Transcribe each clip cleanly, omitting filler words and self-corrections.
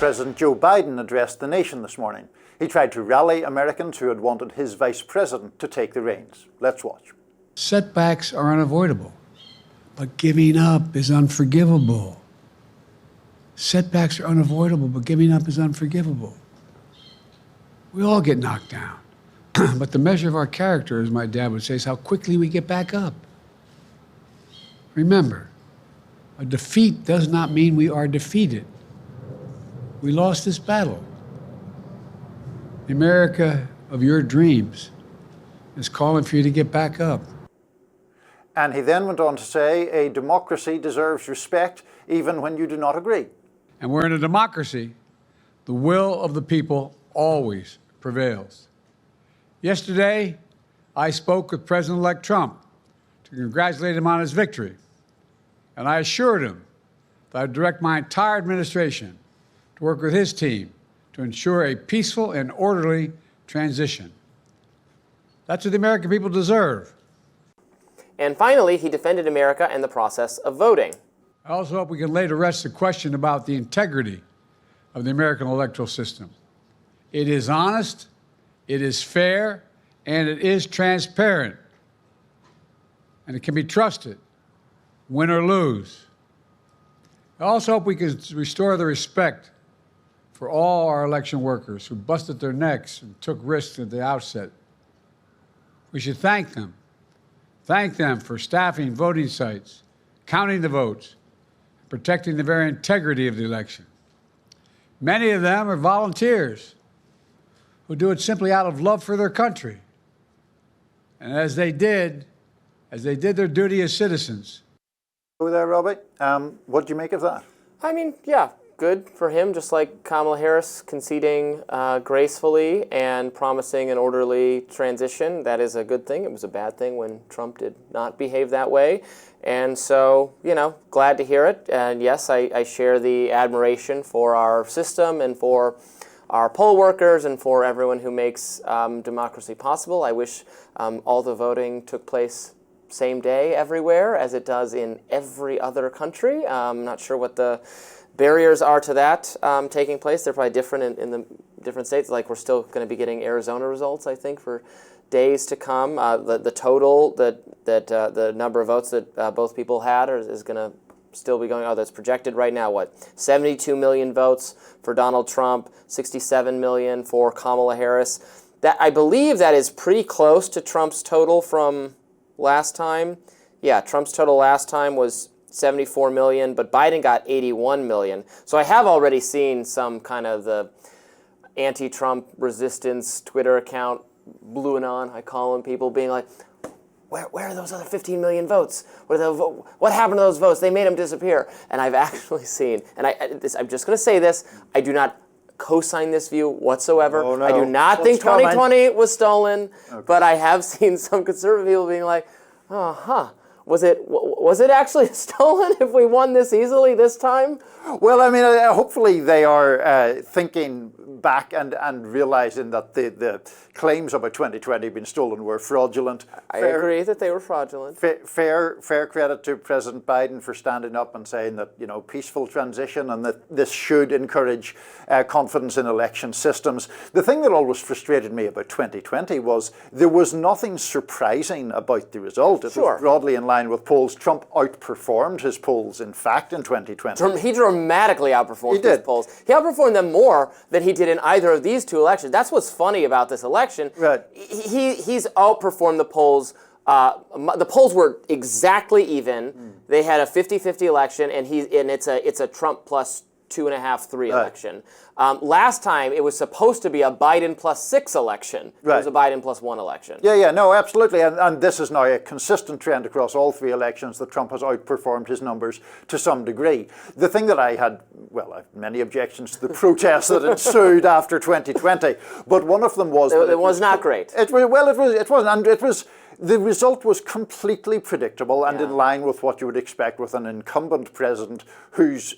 President Joe Biden addressed the nation this morning. He tried to rally Americans who had wanted his vice president to take the reins. Let's watch. Setbacks are unavoidable, but giving up is unforgivable. Setbacks are unavoidable, but giving up is unforgivable. We all get knocked down, but the measure of our character, as my dad would say, is how quickly we get back up. Remember, a defeat does not mean we are defeated. We lost this battle. The America of your dreams is calling for you to get back up. And he then went on to say, a democracy deserves respect even when you do not agree. And we're in a democracy. The will of the people always prevails. Yesterday, I spoke with President-elect Trump to congratulate him on his victory. And I assured him that I'd direct my entire administration to work with his team to ensure a peaceful and orderly transition. That's what the American people deserve. And finally, he defended America and the process of voting. I also hope we can lay to rest the question about the integrity of the American electoral system. It is honest, it is fair, and it is transparent. And it can be trusted, win or lose. I also hope we can restore the respect for all our election workers who busted their necks and took risks at the outset. We should thank them. Thank them for staffing voting sites, counting the votes, protecting the very integrity of the election. Many of them are volunteers who do it simply out of love for their country. And as they did their duty as citizens. Over there, Robby. What do you make of that? I mean, yeah, good for him, just like Kamala Harris conceding gracefully and promising an orderly transition. That is a good thing. It was a bad thing when Trump did not behave that way. And so, glad to hear it. And yes, I share the admiration for our system and for our poll workers and for everyone who makes democracy possible. I wish all the voting took place same day everywhere as it does in every other country. I'm not sure what the barriers are to that taking place. They're probably different in the different states. Like, we're still going to be getting Arizona results, I think, for days to come. The total, the number of votes that both people had is going to still be going. Oh, that's projected right now. What, 72 million votes for Donald Trump, 67 million for Kamala Harris. That, I believe, that is pretty close to Trump's total from last time. Yeah, Trump's total last time was 74 million, but Biden got 81 million. So I have already seen some kind of the anti-Trump resistance Twitter account, BlueAnon, I call them, people being like, where are those other 15 million votes? What happened to those votes? They made them disappear. And I've actually seen, and I'm just going to say this, I do not co-sign this view whatsoever. Oh, no. I do not think 2020 was stolen, okay. But I have seen some conservative people being like, was it actually stolen if we won this easily this time? Well, I mean, hopefully they are thinking back and realizing that the claims about 2020 being stolen were fraudulent. I agree that they were fraudulent. Fair credit to President Biden for standing up and saying that, peaceful transition and that this should encourage confidence in election systems. The thing that always frustrated me about 2020 was there was nothing surprising about the result. It was broadly in line with polls. Trump outperformed his polls, in fact, in 2020. He dramatically outperformed his polls. He outperformed them more than he did in either of these two elections. That's what's funny about this election. Right. He's outperformed the polls. The polls were exactly even. They had a 50-50 election, and it's a Trump plus 2.5, 3 election. Last time, it was supposed to be a Biden plus 6 election. It was a Biden plus 1 election. Yeah, no, absolutely. And this is now a consistent trend across all 3 elections that Trump has outperformed his numbers to some degree. The thing that I had many objections to the protests that ensued after 2020, but one of them was... It was not great. It wasn't. And it was The result was completely predictable and Yeah. in line with what you would expect with an incumbent president whose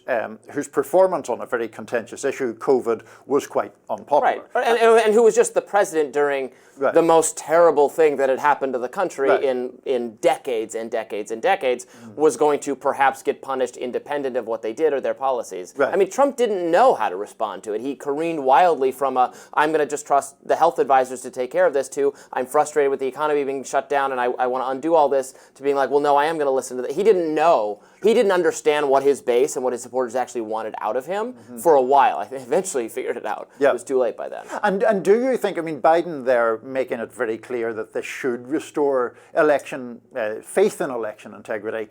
performance on a very contentious issue, COVID, was quite unpopular. Right, and who was just the president during Right. the most terrible thing that had happened to the country Right. in decades and decades and decades, was going to perhaps get punished independent of what they did or their policies. Right. I mean, Trump didn't know how to respond to it. He careened wildly from I'm going to just trust the health advisors to take care of this, to I'm frustrated with the economy being shut down and I want to undo all this, to being like, well, no, I am going to listen to that. He didn't know. He didn't understand what his base and what his supporters actually wanted out of him for a while. I think eventually he figured it out. Yeah. It was too late by then. And do you think, I mean, Biden there making it very clear that this should restore election, faith in election integrity.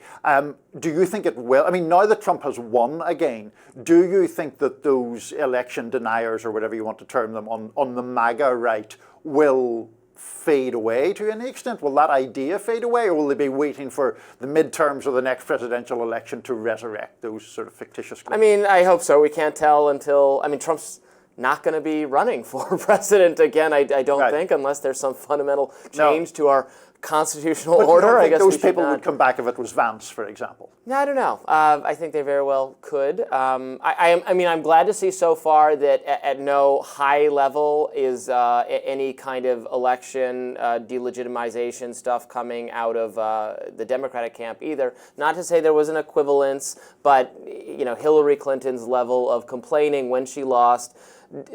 Do you think it will? I mean, now that Trump has won again, do you think that those election deniers, or whatever you want to term them, on the MAGA right will fade away to any extent? Will that idea fade away, or will they be waiting for the midterms or the next presidential election to resurrect those sort of fictitious claims? I mean, I hope so. We can't tell until, I mean, Trump's not going to be running for president again, I don't Right. think, unless there's some fundamental change to our constitutional But order. you don't I think guess those we should people not. would come back if it was Vance, for example? No, I don't know. I think they very well could. I mean, I'm glad to see so far that at no high level is any kind of election delegitimization stuff coming out of the Democratic camp either. Not to say there was an equivalence, but you know, Hillary Clinton's level of complaining when she lost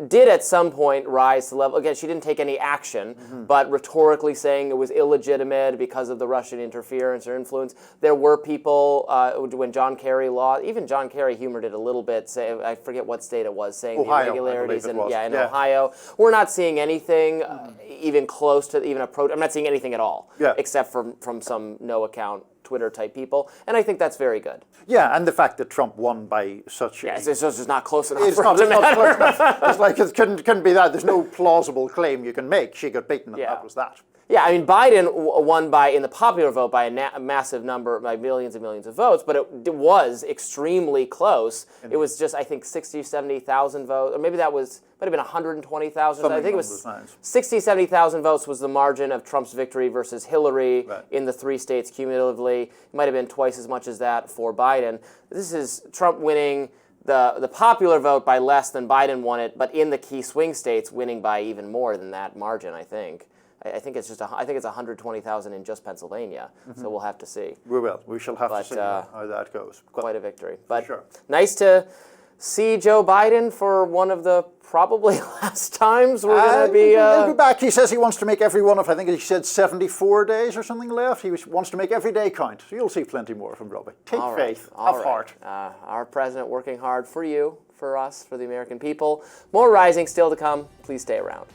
did at some point rise to the level, again, she didn't take any action, but rhetorically saying it was illegitimate because of the Russian interference or influence. There were people, when John Kerry lost, even John Kerry humored it a little bit, say, I forget what state it was, saying Ohio, the irregularities I believe it was. in Ohio. We're not seeing anything even close to even approach, I'm not seeing anything at all, except from some no account Twitter type people, and I think that's very good. Yeah, and the fact that Trump won by such it's just not close enough. It's not close enough. It's like it couldn't be that. There's no plausible claim you can make. She got beaten, and that was that. Yeah, I mean, Biden won in the popular vote by a massive number, by millions and millions of votes, but it was extremely close. It was just, I think, 60, 70,000 votes, or maybe that might have been 120,000. I think it was 60, 70,000 votes was the margin of Trump's victory versus Hillary in the 3 states cumulatively. It might have been twice as much as that for Biden. This is Trump winning the popular vote by less than Biden won it, but in the key swing states winning by even more than that margin, I think. I think it's 120,000 in just Pennsylvania, so we'll have to see. We will. We shall have to see how that goes. Quite a victory. But sure. Nice to see Joe Biden for one of the probably last times we're going to be... He'll be back. He says he wants to make every one of, I think he said 74 days or something left. He wants to make every day count. So you'll see plenty more from Robby. Take faith. Have heart. Our president working hard for you, for us, for the American people. More rising still to come. Please stay around.